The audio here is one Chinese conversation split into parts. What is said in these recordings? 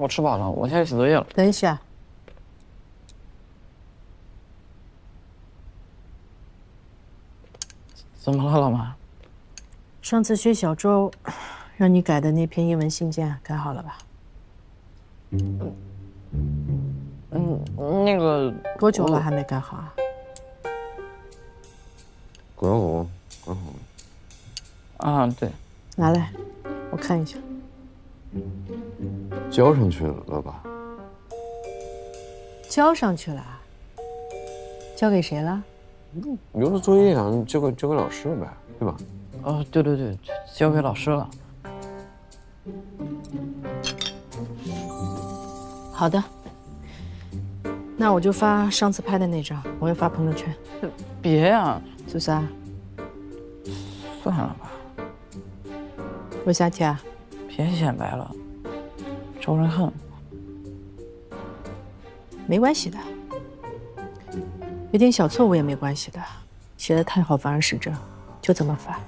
我吃饱了，我现在写作业了。等一下，怎么了，老妈？上次薛小周让你改的那篇英文信件改好了吧？那个多久了还没改好啊？管我。啊，对，拿来，我看一下。交上去了吧？交上去了，交给谁了？留着作业啊，交给老师了呗，对吧？对，交给老师了。好的，那我就发上次拍的那张，我要发朋友圈。别呀，做啥？算了吧，为啥体啊？别显摆了，招人恨。没关系的，有点小错误也没关系的，写的太好反而是真，就这么发。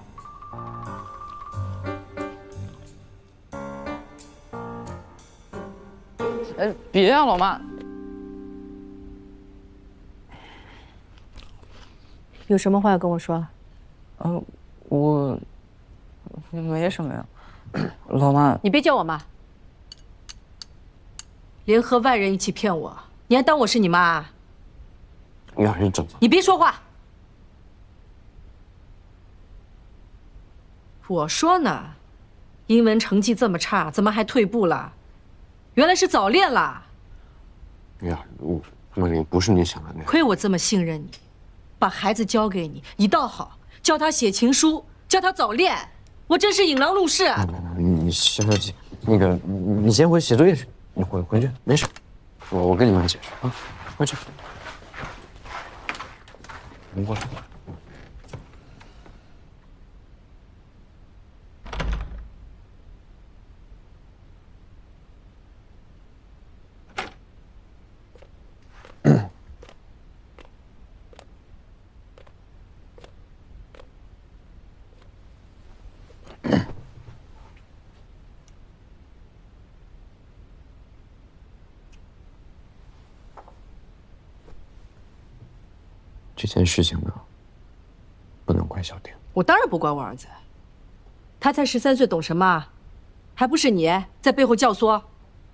别呀，老妈。有什么话要跟我说？我没什么呀，老妈。你别叫我妈，联合外人一起骗我，你还当我是你妈啊？你俩是怎么？你别说话。我说呢，英文成绩这么差，怎么还退步了？原来是早恋了。呀，梦玲不是你想的那样。亏我这么信任你，把孩子交给你，一道好，教他写情书，教他早恋，我真是引狼入室。你消消气，那个你先回写作业去，你回去没事，我跟你妈解释啊，回去。你过来。这件事情呢，不能怪小丁。我当然不怪我儿子，他才13岁，懂什么？还不是你在背后教唆？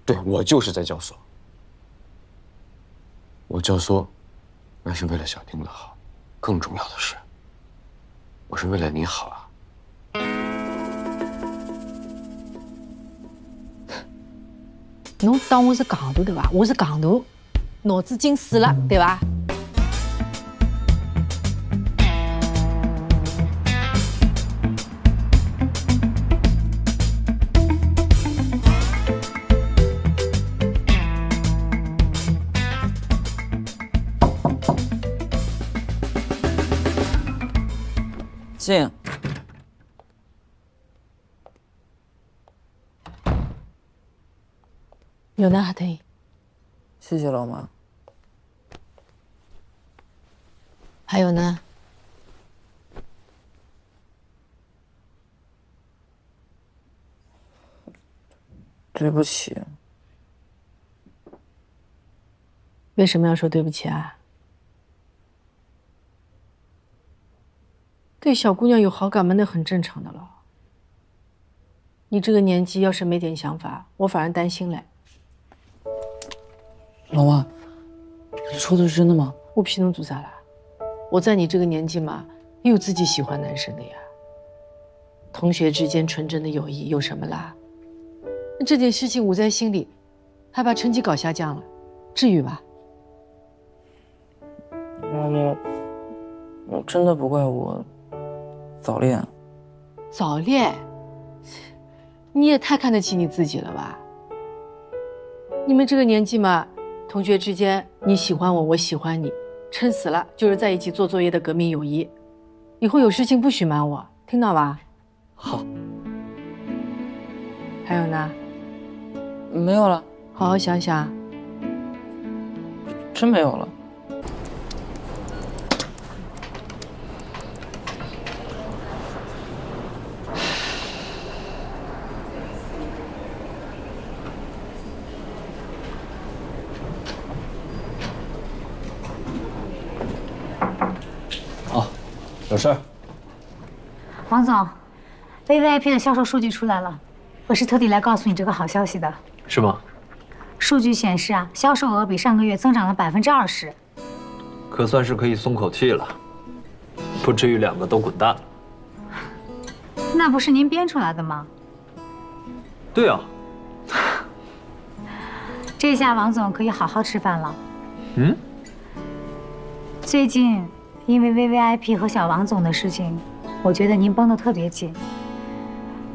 对，我就是在教唆。我教唆，那是为了小丁的好。更重要的是，我是为了你好啊。侬当我是戆大对吧？我是戆大，脑子进水了对吧？进。有呢，哈特。谢谢老妈。还有呢？对不起。为什么要说对不起啊？对小姑娘有好感嘛，那很正常的了。你这个年纪要是没点想法，我反而担心嘞。老妈，你说的是真的吗？我皮能做啥啦？我在你这个年纪嘛，也有自己喜欢男生的呀。同学之间纯真的友谊有什么啦？这件事情捂在心里，还把成绩搞下降了，至于吧？妈妈，我真的不怪我早恋。早恋？你也太看得起你自己了吧？你们这个年纪嘛，同学之间你喜欢我，我喜欢你，撑死了就是在一起做作业的革命友谊。以后有事情不许瞒我，听到吧？好。还有呢？没有了。好好想想。真没有了。有事？王总，VVIP 的销售数据出来了，我是特地来告诉你这个好消息的。是吗？数据显示啊，销售额比上个月增长了20%。可算是可以松口气了，不至于两个都滚蛋。那不是您编出来的吗？对啊。这下王总可以好好吃饭了。嗯？最近因为 VVIP 和小王总的事情，我觉得您绷得特别紧。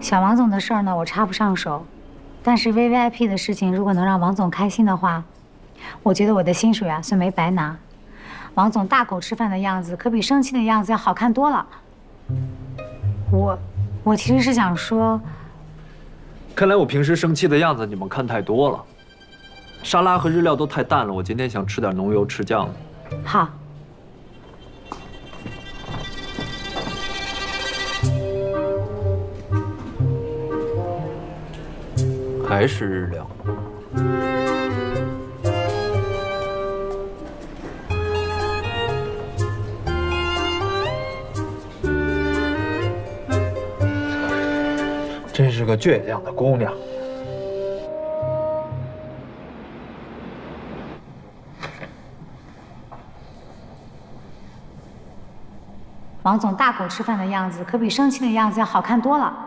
小王总的事儿呢，我插不上手，但是 VVIP 的事情如果能让王总开心的话，我觉得我的薪水啊算没白拿。王总大口吃饭的样子，可比生气的样子要好看多了。我其实是想说，看来我平时生气的样子你们看太多了。沙拉和日料都太淡了，我今天想吃点浓油赤酱的。好。还是日料。真是个倔强的姑娘。王总大口吃饭的样子，可比生气的样子要好看多了。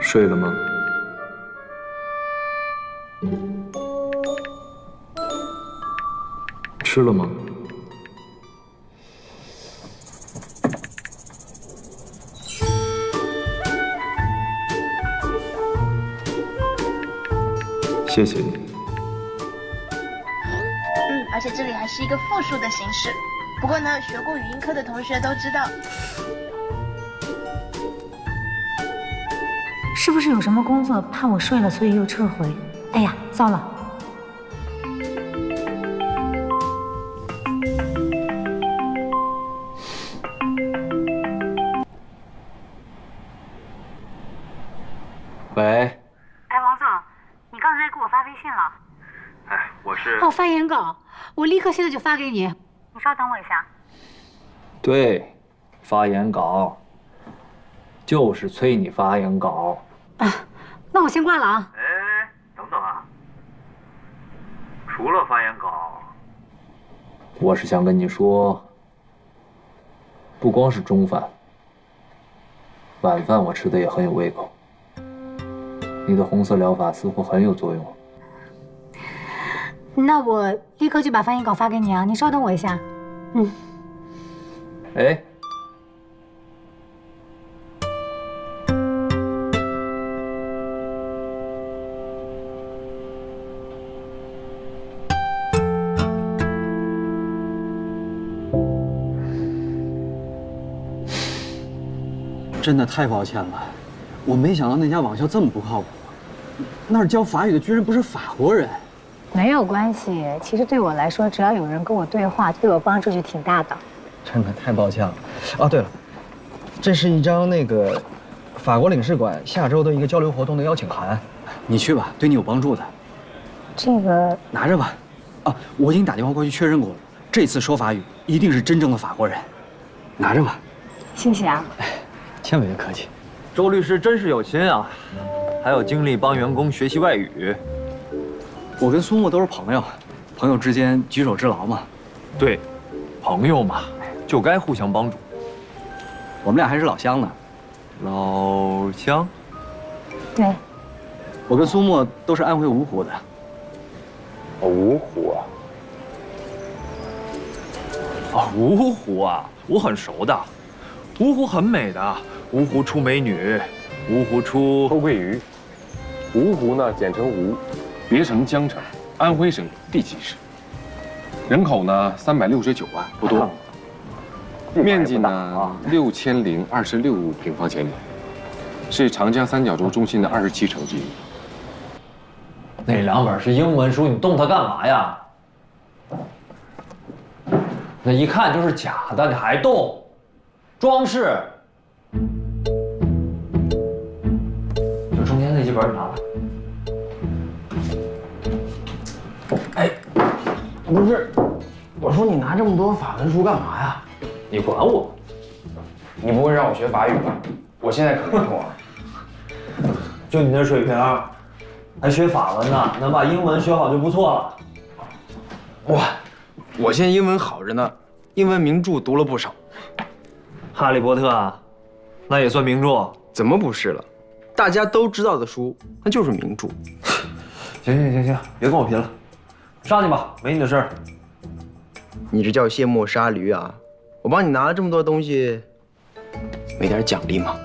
睡了吗？吃了吗？谢谢你。而且这里还是一个复数的形式。不过呢，学过语音科的同学都知道。是不是有什么工作怕我睡了，所以又撤回？哎呀，糟了！喂。哎，王总，你刚才给我发微信了。哎，我是。哦，发言稿，我立刻现在就发给你。你稍等我一下。对，发言稿，就是催你发言稿。啊，那我先挂了啊。哎，等等啊！除了发言稿，我是想跟你说，不光是中饭，晚饭我吃的也很有胃口。你的红色疗法似乎很有作用。那我立刻就把发言稿发给你啊，你稍等我一下。嗯。哎。真的太抱歉了，我没想到那家网校这么不靠谱，那儿教法语的居然不是法国人。没有关系，其实对我来说，只要有人跟我对话，对我帮助就挺大的。真的太抱歉了。哦，对了，这是一张那个法国领事馆下周的一个交流活动的邀请函，你去吧，对你有帮助的。这个拿着吧。啊，我已经打电话过去确认过了，这次说法语一定是真正的法国人。拿着吧。谢谢啊。千万别客气。周律师真是有心啊，还有精力帮员工学习外语。我跟苏沫都是朋友，朋友之间举手之劳嘛。对，朋友嘛，就该互相帮助。我们俩还是老乡呢。老乡？对。我跟苏沫都是安徽芜湖的。芜湖啊？哦，芜湖啊，我很熟的。芜湖很美的，芜湖出美女，芜湖出偷桂鱼。芜湖呢，简称吴，别称江城，安徽省第7市。人口呢369万，不多。面积呢6026平方千米，是长江三角洲中心的27城之一。那2本是英文书，你动它干嘛呀？那一看就是假的，你还动，装饰。就中间那几本拿来。哎，不是，我说你拿这么多法文书干嘛呀？你管我？你不会让我学法语吧？我现在可没空啊。就你这水平，还学法文呢？能把英文学好就不错了。哇，我现在英文好着呢，英文名著读了不少。哈利波特啊，那也算名著。怎么不是了？大家都知道的书，那就是名著。行，别跟我贫了，上去吧，没你的事儿。你这叫卸磨杀驴啊！我帮你拿了这么多东西，没点奖励吗？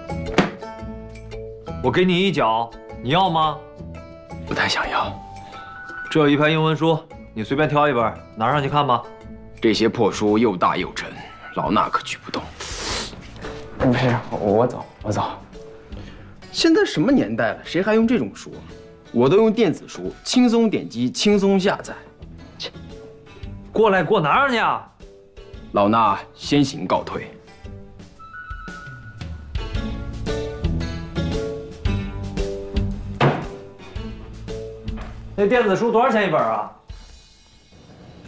我给你1角，你要吗？不太想要。这有1排英文书，你随便挑1本，拿上去看吧。这些破书又大又沉，老衲可举不动。不是，我走。现在什么年代了，谁还用这种书？我都用电子书，轻松点击，轻松下载。切，过来，给我拿上去啊！老衲先行告退。那电子书多少钱1本啊？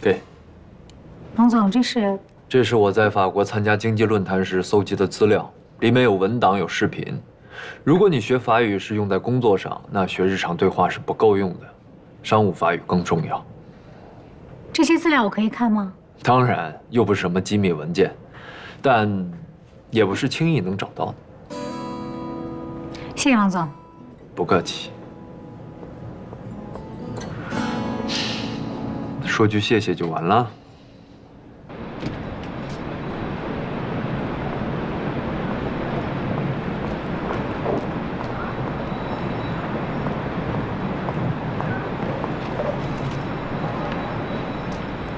给。王总，这是我在法国参加经济论坛时搜集的资料，里面有文档，有视频。如果你学法语是用在工作上，那学日常对话是不够用的，商务法语更重要。这些资料我可以看吗？当然，又不是什么机密文件，但也不是轻易能找到的。谢谢王总。不客气。说句谢谢就完了。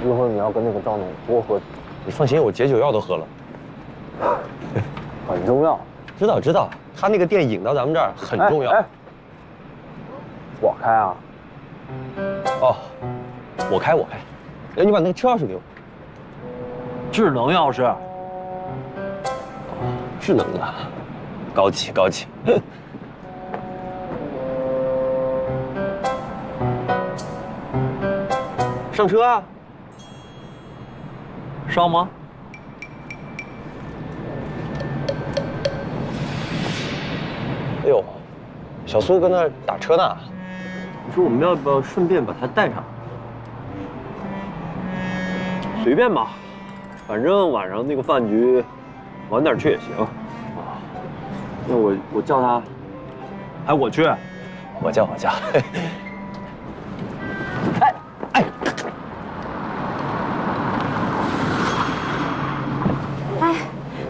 一会儿你要跟那个赵总多喝酒。你放心，我解酒药都喝了。很重要。知道，他那个店引到咱们这儿很重要。我开啊？哦，我开。哎，你把那个车钥匙给我。智能钥匙。智能的，高级。上车啊！上吗？哎呦，小苏跟那儿打车呢。你说我们要不要顺便把他带上？随便吧，反正晚上那个饭局，晚点去也行。那我叫他，还我去？我叫。哎，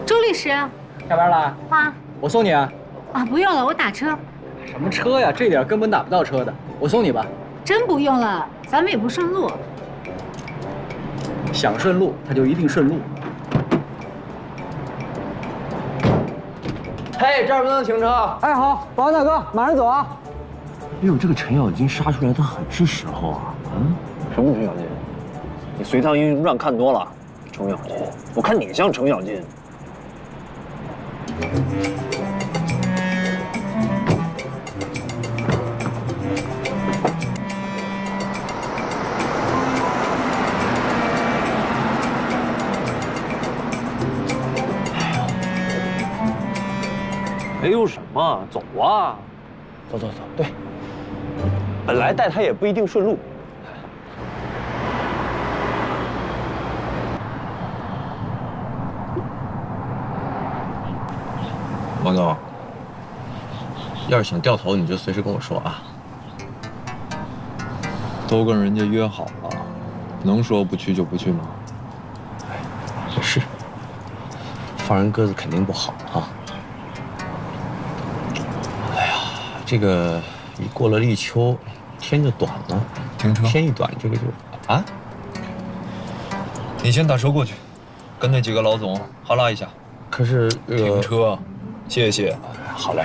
周律师，下班了？啊我送你啊。啊，不用了，我打车。什么车呀？这点根本打不到车的，我送你吧。真不用了，咱们也不顺路。想顺路，它就一定顺路。嘿，这儿不能停车。哎，好，保安大哥，马上走啊。哎呦，这个程咬金杀出来的很是时候啊！什么程咬金？你《隋唐英雄传》看多了，程咬金，我看你像程咬金。没有什么，走啊！走，对。本来带他也不一定顺路。王总，要是想掉头，你就随时跟我说啊。都跟人家约好了，能说不去就不去吗？也是，放人鸽子肯定不好啊。哎呀，这个一过了立秋，天就短了。停车。天一短，这个就啊。你先打车过去，跟那几个老总哈拉一下。可是停车，谢谢。好嘞。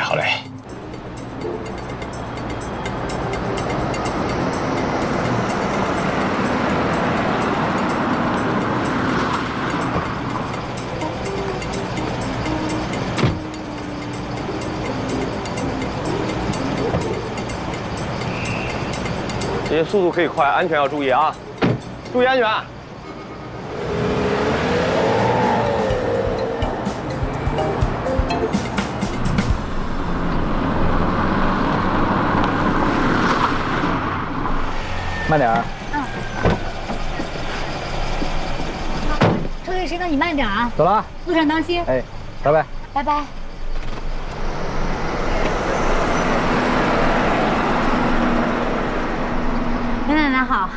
这些速度可以快，安全要注意啊！注意安全。慢点儿。车队师，那你慢点啊！走了啊，路上当心。哎，拜拜。拜拜。袁奶奶好。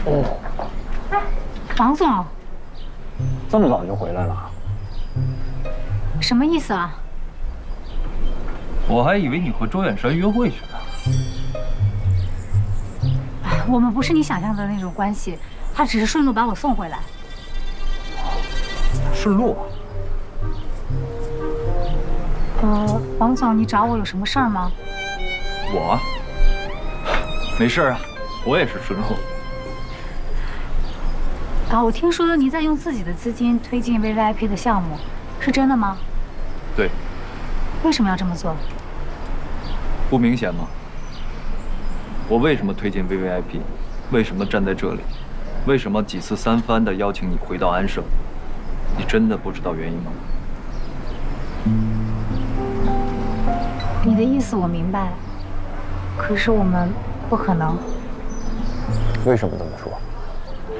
哦，王总，这么早就回来了？什么意思啊？我还以为你和周远山约会去了。我们不是你想象的那种关系，他只是顺路把我送回来。顺路啊？王总，你找我有什么事儿吗？我没事啊，我也是顺路。啊，我听说你在用自己的资金推进 VVIP 的项目，是真的吗？对。为什么要这么做？不明显吗？我为什么推进 VVIP？ 为什么站在这里？为什么几次三番的邀请你回到安盛？你真的不知道原因吗？你的意思我明白，可是我们不可能。为什么这么说？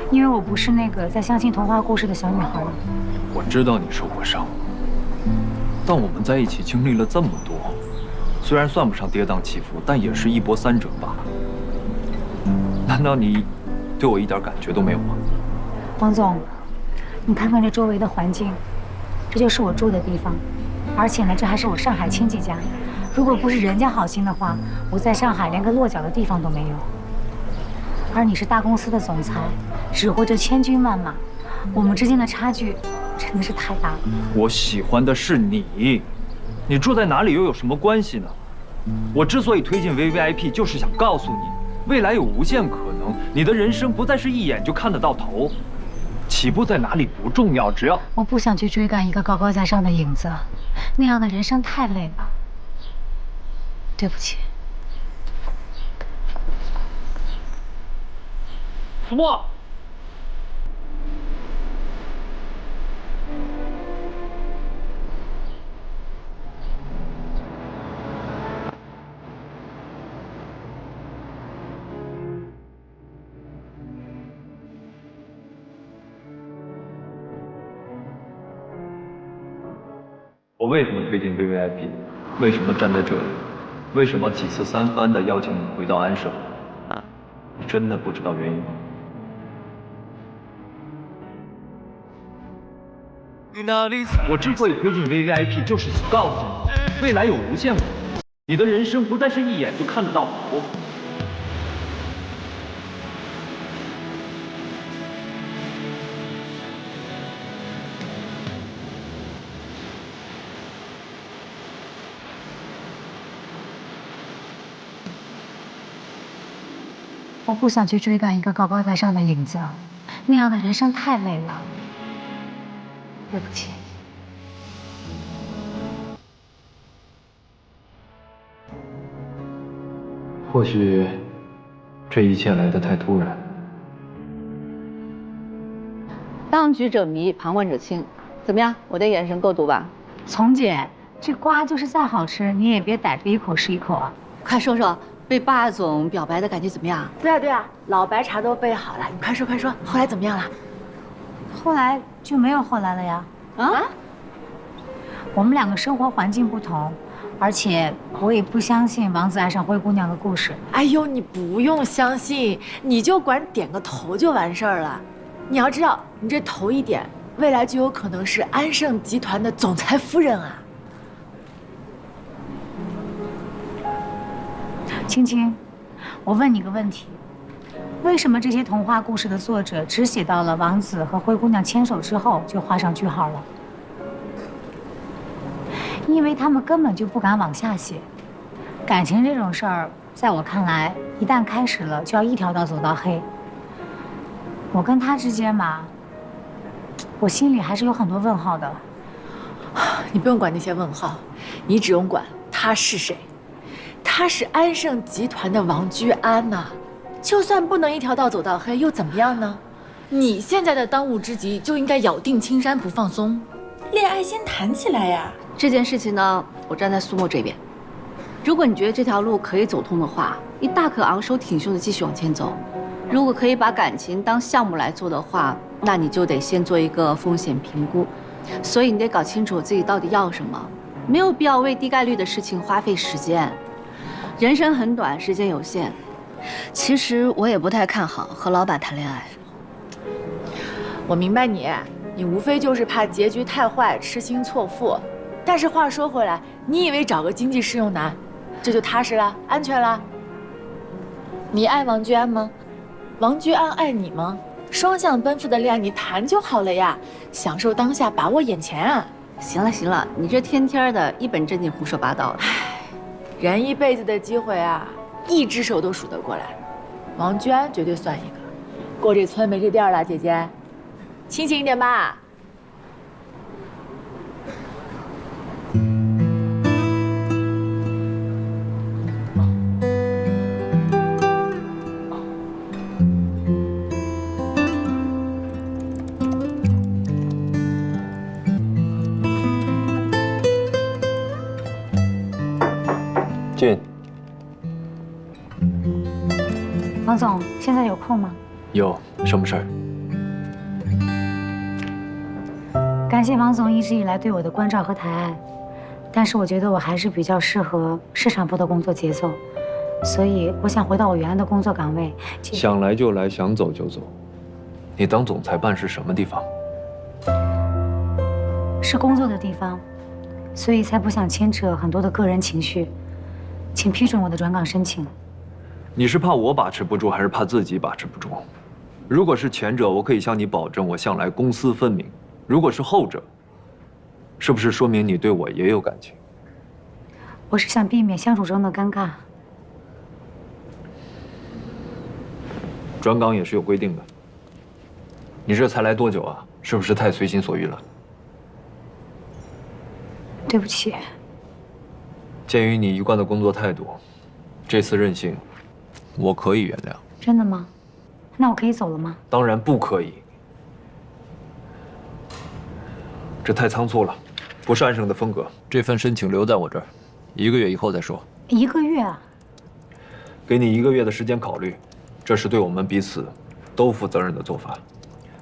因为我不是那个在相信童话故事的小女孩。我知道你受过伤，但我们在一起经历了这么多，虽然算不上跌宕起伏，但也是一波三折吧。难道你对我一点感觉都没有吗？王总，你看看这周围的环境，这就是我住的地方，而且呢，这还是我上海亲戚家。如果不是人家好心的话，我在上海连个落脚的地方都没有。而你是大公司的总裁，指挥着千军万马，我们之间的差距真的是太大了。我喜欢的是你，你住在哪里又有什么关系呢？我之所以推进 VVIP， 就是想告诉你，未来有无限可能，你的人生不再是一眼就看得到头。起步在哪里不重要，只要……我不想去追赶一个高高在上的影子，那样的人生太累了。对不起。苏沫。我为什么推进 VVIP？ 为什么站在这里？为什么几次三番的邀请你回到安盛？你真的不知道原因吗？我之所以推进 VVIP， 就是想告诉你，未来有无限可能，你的人生不再是一眼就看得到头。我不想去追赶一个高高在上的影子，那样的人生太累了。对不起。或许这一切来得太突然。当局者迷，旁观者清。怎么样，我的眼神够毒吧？丛姐，这瓜就是再好吃，你也别逮着一口是一口啊！快说说，被霸总表白的感觉怎么样？对啊，老白茶都备好了，你快说，后来怎么样了？后来就没有后来了呀。啊？我们两个生活环境不同，而且我也不相信王子爱上灰姑娘的故事。哎呦，你不用相信，你就管点个头就完事儿了。你要知道，你这头一点，未来就有可能是安盛集团的总裁夫人啊。青青，我问你个问题，为什么这些童话故事的作者只写到了王子和灰姑娘牵手之后就画上句号了？因为他们根本就不敢往下写。感情这种事儿，在我看来，一旦开始了，就要一条道走到黑。我跟他之间嘛，我心里还是有很多问号的。你不用管那些问号，你只用管他是谁？他是安盛集团的王居安呐。就算不能一条道走到黑，又怎么样呢？你现在的当务之急就应该咬定青山不放松，恋爱先谈起来呀。这件事情呢，我站在苏沫这边。如果你觉得这条路可以走通的话，你大可昂首挺胸的继续往前走。如果可以把感情当项目来做的话，那你就得先做一个风险评估。所以你得搞清楚自己到底要什么，没有必要为低概率的事情花费时间。人生很短，时间有限。其实我也不太看好和老板谈恋爱。我明白你无非就是怕结局太坏，痴心错付。但是话说回来，你以为找个经济适用男，这就踏实了、安全了？你爱王居安吗？王居安爱你吗？双向奔赴的恋爱你谈就好了呀，享受当下，把握眼前啊！行了行了，你这天天的一本正经胡说八道的。人一辈子的机会啊，一只手都数得过来，王居安绝对算一个。过这村没这店了，姐姐，清醒一点吧。进。王总，现在有空吗？有什么事儿？感谢王总一直以来对我的关照和抬爱，但是我觉得我还是比较适合市场部的工作节奏，所以我想回到我原来的工作岗位。想来就来，想走就走。你当总裁办是什么地方？是工作的地方，所以才不想牵扯很多的个人情绪。请批准我的转岗申请。你是怕我把持不住，还是怕自己把持不住？如果是前者，我可以向你保证，我向来公私分明；如果是后者，是不是说明你对我也有感情？我是想避免相处中的尴尬。转岗也是有规定的。你这才来多久啊？是不是太随心所欲了？对不起。鉴于你一贯的工作态度，这次任性，我可以原谅。真的吗？那我可以走了吗？当然不可以。这太仓促了，不是安生的风格。这份申请留在我这儿，1个月以后再说。1个月啊？给你1个月的时间考虑，这是对我们彼此都负责任的做法。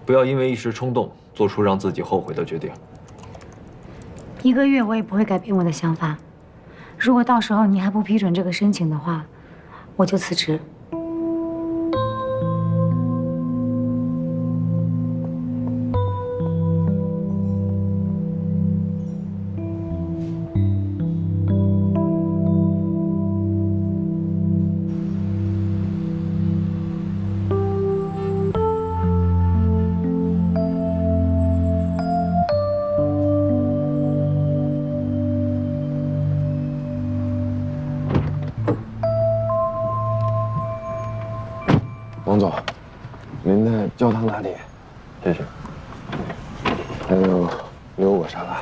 不要因为一时冲动做出让自己后悔的决定。1个月我也不会改变我的想法。如果到时候你还不批准这个申请的话，我就辞职。王总，您的焦糖拿铁，谢谢。还有牛油果沙拉。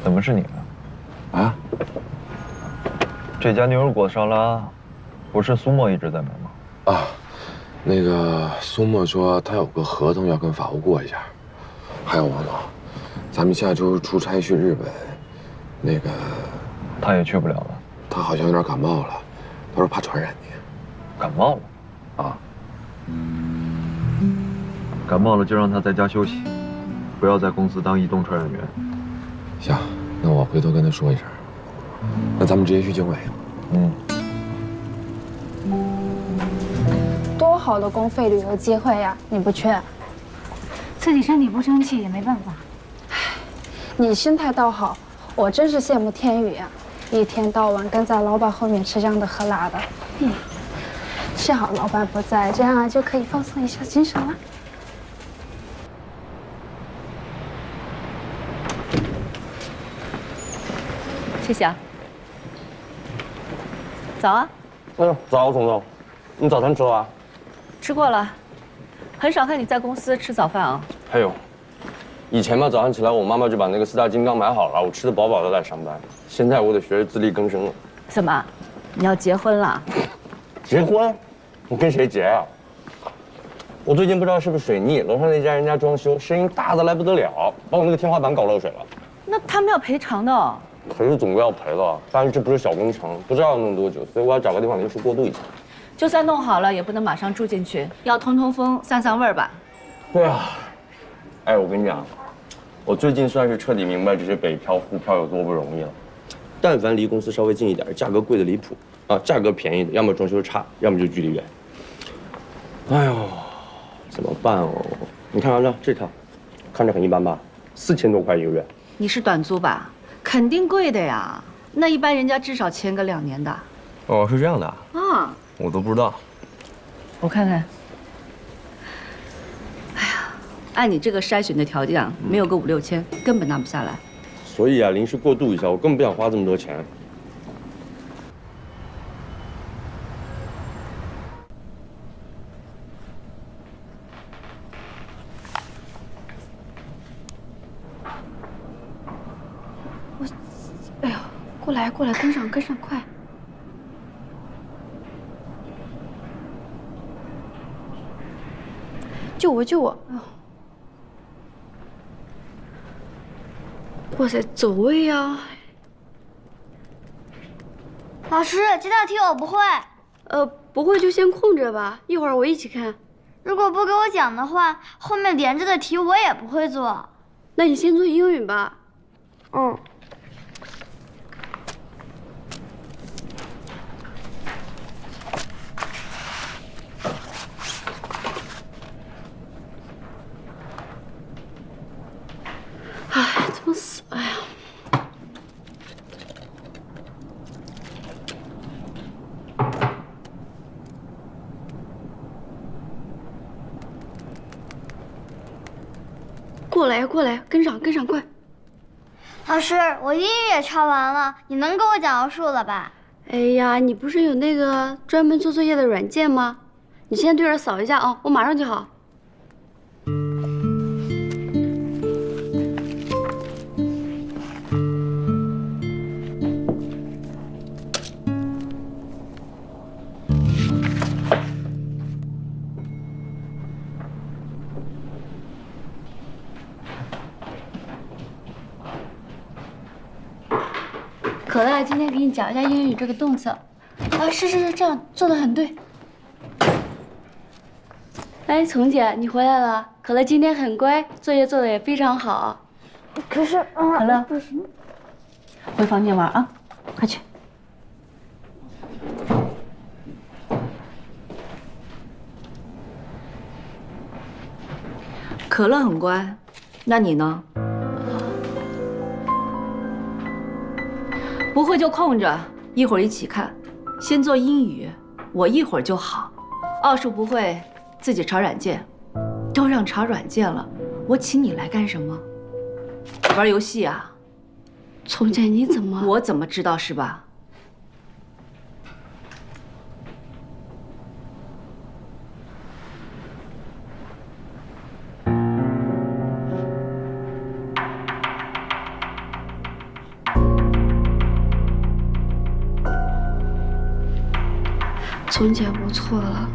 怎么是你呢？啊？这家牛油果沙拉，不是苏沫一直在买吗？啊，那个苏沫说他有个合同要跟法务过一下。还有王总，咱们下周出差去日本，那个他也去不了了。他好像有点感冒了，他说怕传染你。感冒了？啊。感冒了就让他在家休息，不要在公司当移动传染源。行，那我回头跟他说一声。那咱们直接去经纬。多好的公费旅游机会呀，你不去？自己身体不争气也没办法。你心态倒好，我真是羡慕天宇呀，一天到晚跟在老板后面吃香的喝辣的。幸好老板不在，这样就可以放松一下精神了。谢谢啊。早啊。早，总总，你早餐吃了啊？吃过了，很少看你在公司吃早饭啊。还有，以前嘛，早上起来我妈妈就把那个4大金刚买好了，我吃得饱饱的来上班。现在我得学着自力更生了。怎么，你要结婚了？结婚？我跟谁结啊？我最近不知道是不是水逆，楼上那家人家装修，声音大的来不得了，把我那个天花板搞漏水了。那他们要赔偿的哦。可是总归要赔了，但是这不是小工程，不知道要弄多久，所以我要找个地方临时过渡一下。就算弄好了，也不能马上住进去，要通通风、散散味儿吧。对啊，哎，我跟你讲，我最近算是彻底明白这些北漂、沪漂有多不容易了。但凡离公司稍微近一点，价格贵的离谱啊，价格便宜的要么装修差，要么就距离远。哎呦，怎么办哦？你看看这套，看着很一般吧？4000多块一个月。你是短租吧？肯定贵的呀。那一般人家至少签个2年的。哦，是这样的啊。啊，我都不知道。我看看。哎呀，按你这个筛选的条件，没有个5、6千，根本拿不下来。所以啊，临时过渡一下，我根本不想花这么多钱。哎呦，过来，跟上，快！救我！哎呦，哇塞，走位呀！老师，这道题我不会。不会就先空着吧，一会儿我一起看。如果不给我讲的话，后面连着的题我也不会做。那你先做英语吧。嗯。哎，怎么死了呀？过来，跟上，快！老师，我英语也抄完了，你能给我讲个数了吧？哎呀，你不是有那个专门做作业的软件吗？你先对着扫一下啊，我马上就好。可乐，今天给你讲一下英语这个动词。啊，是，这样做的很对。哎，丛姐，你回来了。可乐今天很乖，作业做的也非常好。可是，可乐，回房间玩啊，快去。可乐很乖，那你呢？不会就空着，一会儿一起看。先做英语，我一会儿就好。奥数不会，自己查软件。都让查软件了，我请你来干什么？玩游戏啊？丛姐，你怎么？我怎么知道是吧？丛姐，我错了。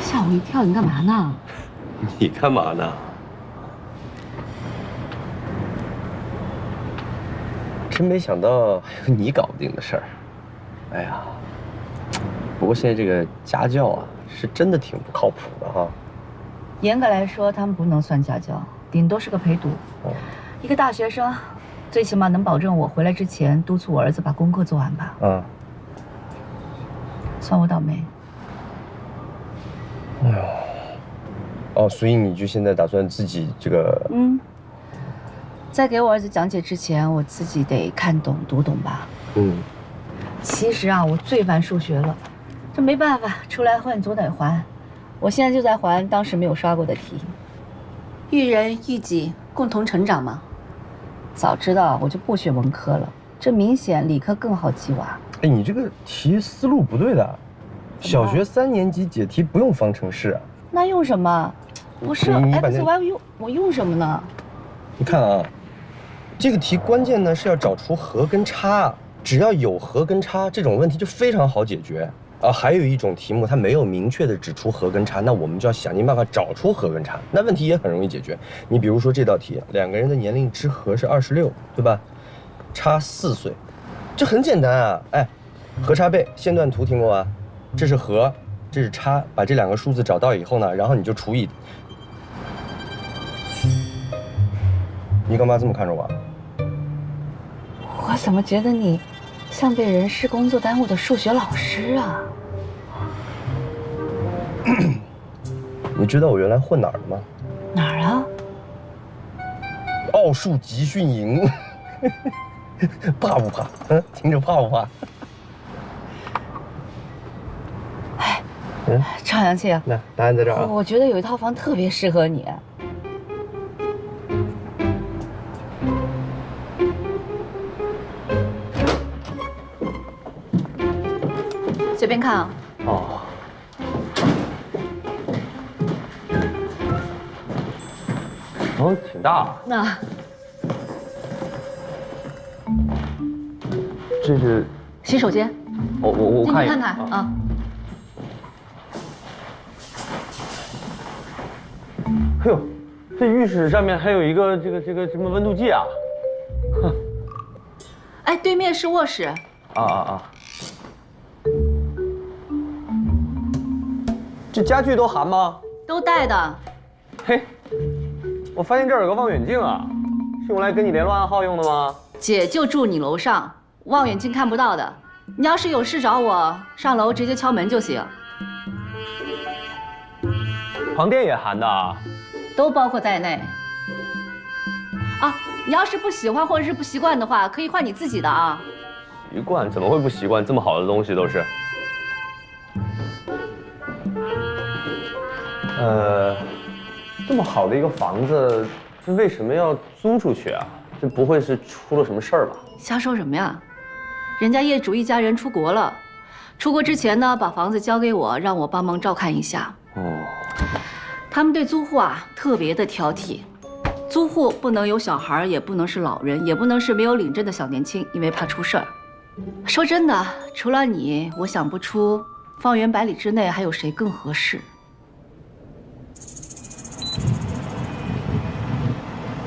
吓我一跳，你干嘛呢？你干嘛呢？真没想到还有你搞不定的事儿。哎呀，不过现在这个家教啊，是真的挺不靠谱的哈。严格来说，他们不能算家教，顶多是个陪读。一个大学生，最起码能保证我回来之前督促我儿子把功课做完吧。算我倒霉。哎呦，哦，所以你就现在打算自己这个？在给我儿子讲解之前，我自己得看懂、读懂吧。其实啊，我最烦数学了，这没办法，出来混总得还。我现在就在还当时没有刷过的题。育人育己，共同成长嘛。早知道我就不学文科了，这明显理科更好记娃。哎，你这个题思路不对的，小学3年级解题不用方程式啊。那用什么？不是 x y 我用什么呢？你看啊，这个题关键呢是要找出和跟差，只要有和跟差，这种问题就非常好解决。还有一种题目它没有明确的指出和跟差，那我们就要想尽办法找出和跟差，那问题也很容易解决。你比如说这道题，2个人的年龄之和是26，对吧？差4岁，这很简单啊。哎，和差倍线段图听过吧？这是和，这是差，把这2个数字找到以后呢，然后你就除以。你干嘛这么看着我？我怎么觉得你像被人事工作耽误的数学老师啊？你知道我原来混哪儿的吗？哪儿啊？奥数集训营。怕不怕？听着怕不怕？哎，赵阳庆，那答案在这儿啊。我觉得有一套房特别适合你。随便看啊。挺大。那这是洗手间。我进去看看啊。哎呦，这浴室上面还有一个这个什么温度计啊？哼。哎，对面是卧室。这家具都含吗？都带的。嘿，我发现这儿有个望远镜啊，是用来跟你联络暗号用的吗？姐就住你楼上，望远镜看不到的。你要是有事找我，上楼直接敲门就行。床垫也含的啊？都包括在内。啊，你要是不喜欢或者是不习惯的话，可以换你自己的啊。习惯？怎么会不习惯？这么好的东西都是。这么好的一个房子，这为什么要租出去啊？这不会是出了什么事儿吧？瞎说什么呀？人家业主一家人出国了，出国之前呢，把房子交给我，让我帮忙照看一下。他们对租户啊特别的挑剔，租户不能有小孩，也不能是老人，也不能是没有领证的小年轻，因为怕出事儿。说真的，除了你，我想不出方圆100里之内还有谁更合适。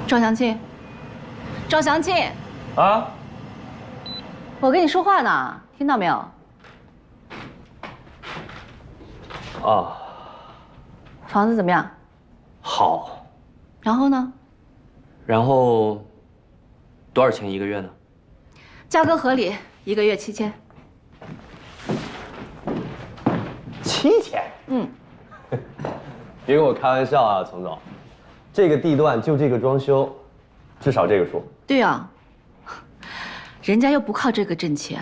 赵祥庆，赵祥庆啊！我跟你说话呢，听到没有？啊。房子怎么样？好。然后呢？然后多少钱1个月呢？价格合理，1个月7000。7000？别跟我开玩笑啊，丛总。这个地段就这个装修，至少这个数。对啊，人家又不靠这个挣钱，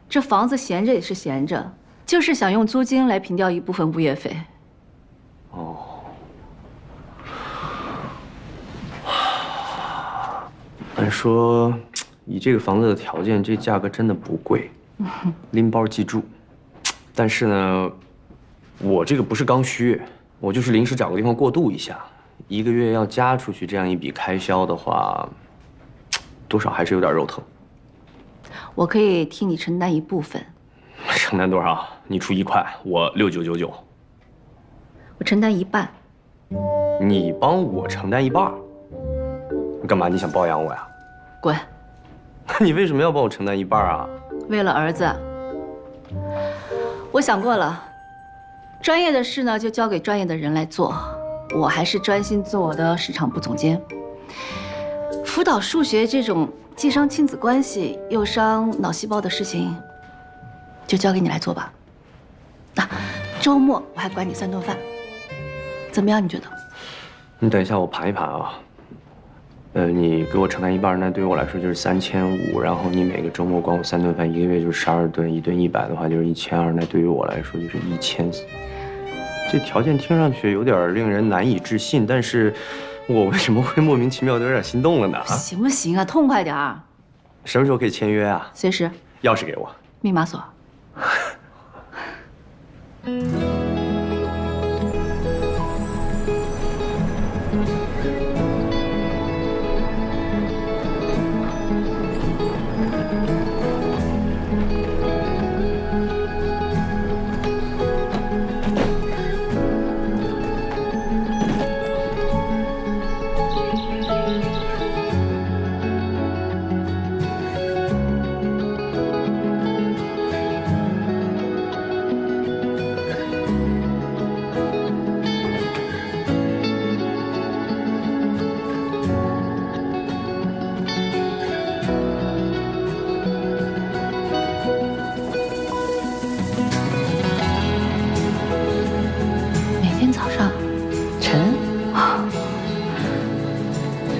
这房子闲着也是闲着，就是想用租金来平掉一部分物业费。按说，以这个房子的条件，这价格真的不贵，拎包即住。但是呢，我这个不是刚需，我就是临时找个地方过渡一下。1个月要加出去这样一笔开销的话，多少还是有点肉疼。我可以替你承担一部分。承担多少？你出1块，我6999。我承担1半。你帮我承担1半？干嘛？你想包养我呀？滚！你为什么要帮我承担1半啊？为了儿子。我想过了，专业的事呢就交给专业的人来做。我还是专心做我的市场部总监。辅导数学这种既伤亲子关系又伤脑细胞的事情，就交给你来做吧。周末我还管你3顿饭，怎么样？你觉得？你等一下，我盘一盘啊。你给我承担一半，那对于我来说就是3500，然后你每个周末管我3顿饭，1个月就是12顿，1顿100的话就是1200，那对于我来说就是1400。这条件听上去有点令人难以置信，但是我为什么会莫名其妙的有点心动了呢？行不行啊？痛快点儿。什么时候可以签约啊？随时。钥匙给我。密码锁。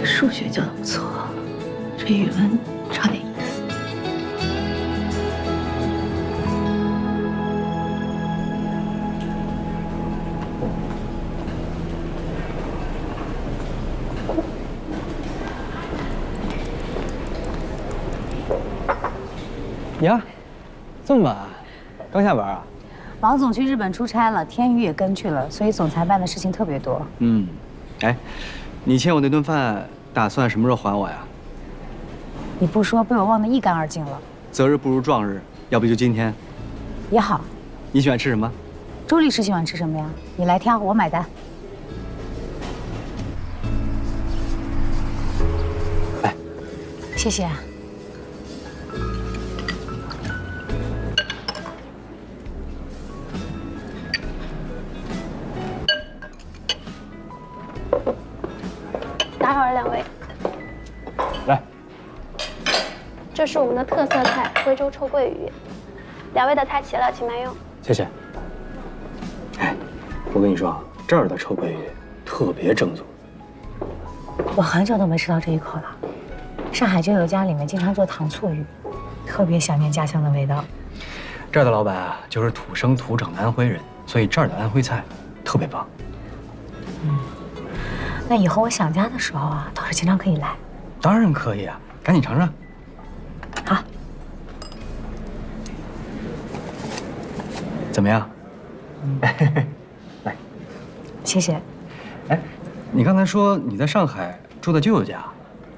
数学教的不错，这语文差点意思。呀，这么晚，刚下班啊？王总去日本出差了，天宇也跟去了，所以总裁办的事情特别多。哎，你欠我那顿饭打算什么时候还我呀？你不说，被我忘得一干二净了。择日不如撞日，要不就今天。也好。你喜欢吃什么？周律师喜欢吃什么呀？你来挑，我买单。来，谢谢。待会儿2位。来，这是我们的特色菜贵州臭鳜鱼，2位的菜齐了，请慢用。谢谢。哎，我跟你说，这儿的臭鳜鱼特别正宗。我很久都没吃到这一口了。上海就有家里面经常做糖醋鱼，特别想念家乡的味道。这儿的老板啊，就是土生土长的安徽人，所以这儿的安徽菜特别棒。那以后我想家的时候啊，倒是经常可以来。当然可以啊，赶紧尝尝。好。怎么样？来，谢谢。哎，你刚才说你在上海住在舅舅家？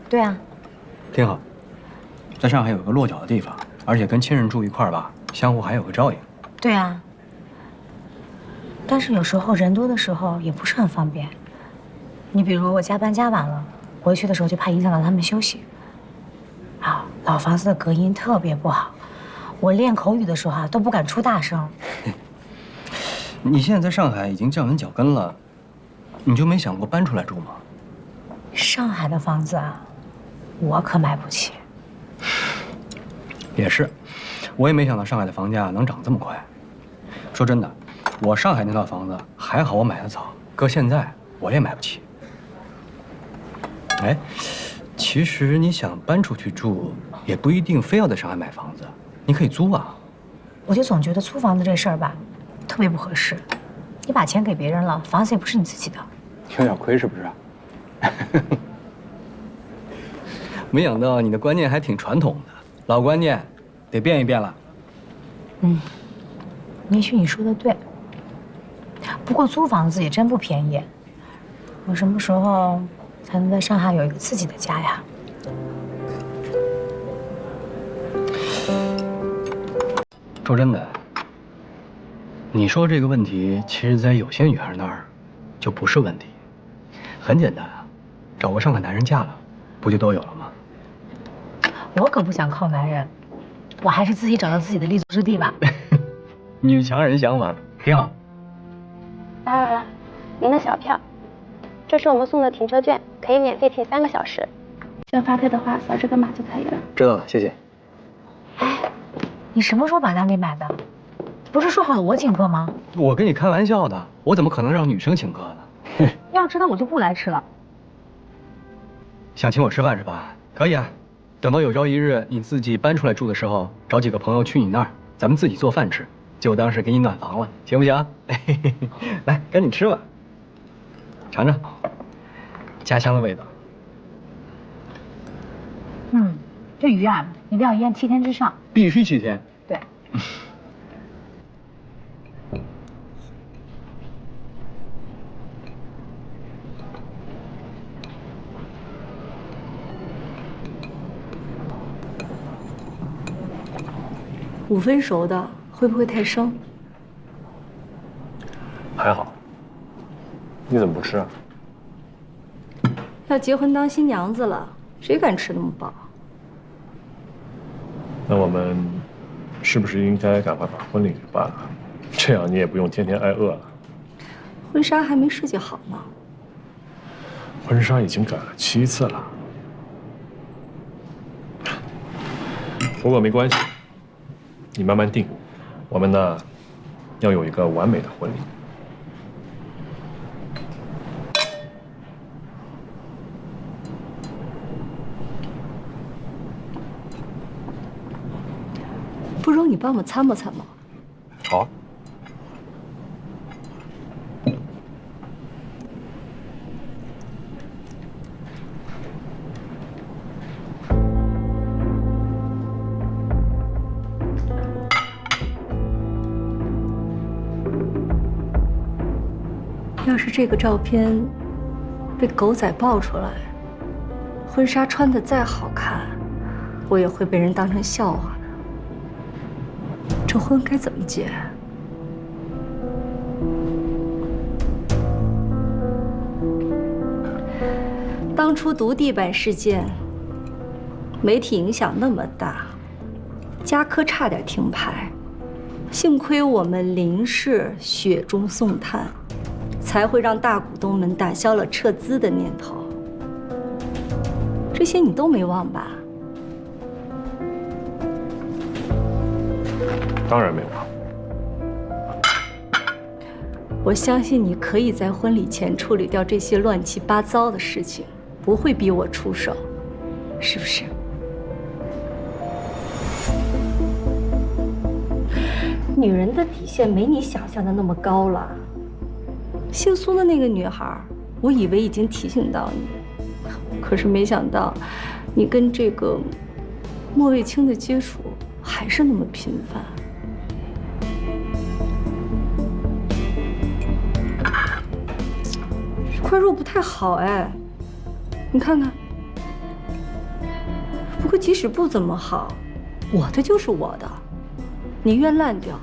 对啊。挺好，在上海有个落脚的地方，而且跟亲人住一块儿吧，相互还有个照应。对啊。但是有时候人多的时候也不是很方便。你比如我加班加晚了，回去的时候就怕影响到他们休息。啊，老房子的隔音特别不好，我练口语的时候啊都不敢出大声。你现在在上海已经站稳脚跟了，你就没想过搬出来住吗？上海的房子啊，我可买不起。也是，我也没想到上海的房价能涨这么快。说真的，我上海那套房子还好我买的早，搁现在我也买不起。哎，其实你想搬出去住，也不一定非要在上海买房子，你可以租啊。我就总觉得租房子这事儿吧，特别不合适。你把钱给别人了，房子也不是你自己的，有点亏是不是？没想到你的观念还挺传统的，老观念得变一变了。也许你说的对。不过租房子也真不便宜。我什么时候才能在上海有一个自己的家呀？说真的，你说这个问题，其实在有些女孩那儿就不是问题。很简单啊，找个上海男人嫁了，不就都有了吗？我可不想靠男人，我还是自己找到自己的立足之地吧。女强人想法挺好。待会儿了，您的小票。这是我们送的停车券，可以免费停3个小时。需要发票的话，扫这个码就可以了。知道了，谢谢。你什么时候把单给买的？不是说好了我请客吗？我跟你开玩笑的，我怎么可能让女生请客呢？要知道我就不来吃了。想请我吃饭是吧？可以啊，等到有朝一日你自己搬出来住的时候，找几个朋友去你那儿，咱们自己做饭吃，就当是给你暖房了，行不行？来，赶紧吃吧，尝尝家乡的味道。这鱼啊，一定要腌7天之上。必须7天。对。5分熟的会不会太生？还好。你怎么不吃啊？要结婚当新娘子了，谁敢吃那么饱？那我们是不是应该赶快把婚礼给办了？这样你也不用天天挨饿了。婚纱还没设计好呢。婚纱已经改了7次了。不过没关系，你慢慢定。我们呢，要有一个完美的婚礼。不如你帮我参谋参谋。好。要是这个照片被狗仔爆出来，婚纱穿得再好看，我也会被人当成笑话的。这婚该怎么结？当初毒地板事件，媒体影响那么大，嘉科差点停牌，幸亏我们林氏雪中送炭，才会让大股东们打消了撤资的念头。这些你都没忘吧？当然没忘。我相信你可以在婚礼前处理掉这些乱七八糟的事情，不会逼我出手，是不是？女人的底线没你想象的那么高了。姓苏的那个女孩，我以为已经提醒到你，可是没想到，你跟这个莫卫清的接触还是那么频繁。这块肉不太好哎，你看看。不过即使不怎么好，我的就是我的，宁愿烂掉，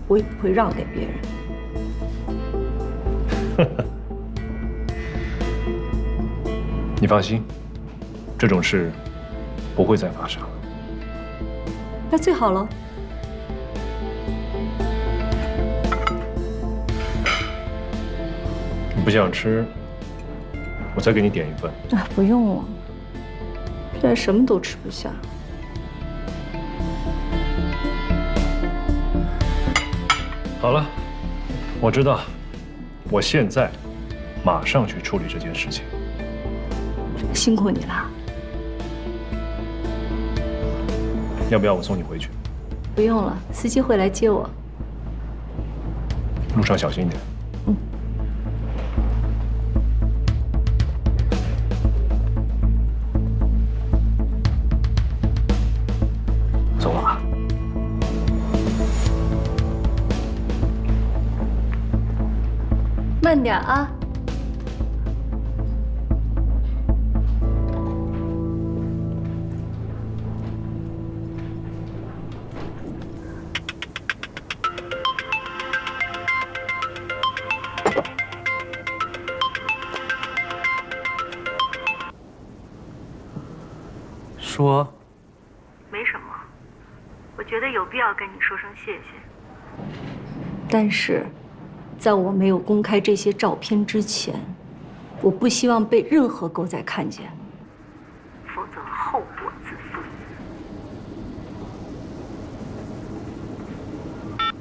我也不会让给别人。你放心，这种事不会再发生了。那最好了。你不想吃，我再给你点一份。啊，不用了，现在什么都吃不下。好了，我知道，我现在马上去处理这件事情。辛苦你了。要不要我送你回去？不用了，司机会来接我。路上小心一点。走了。慢点啊。说，没什么，我觉得有必要跟你说声谢谢。但是，在我没有公开这些照片之前，我不希望被任何狗仔看见。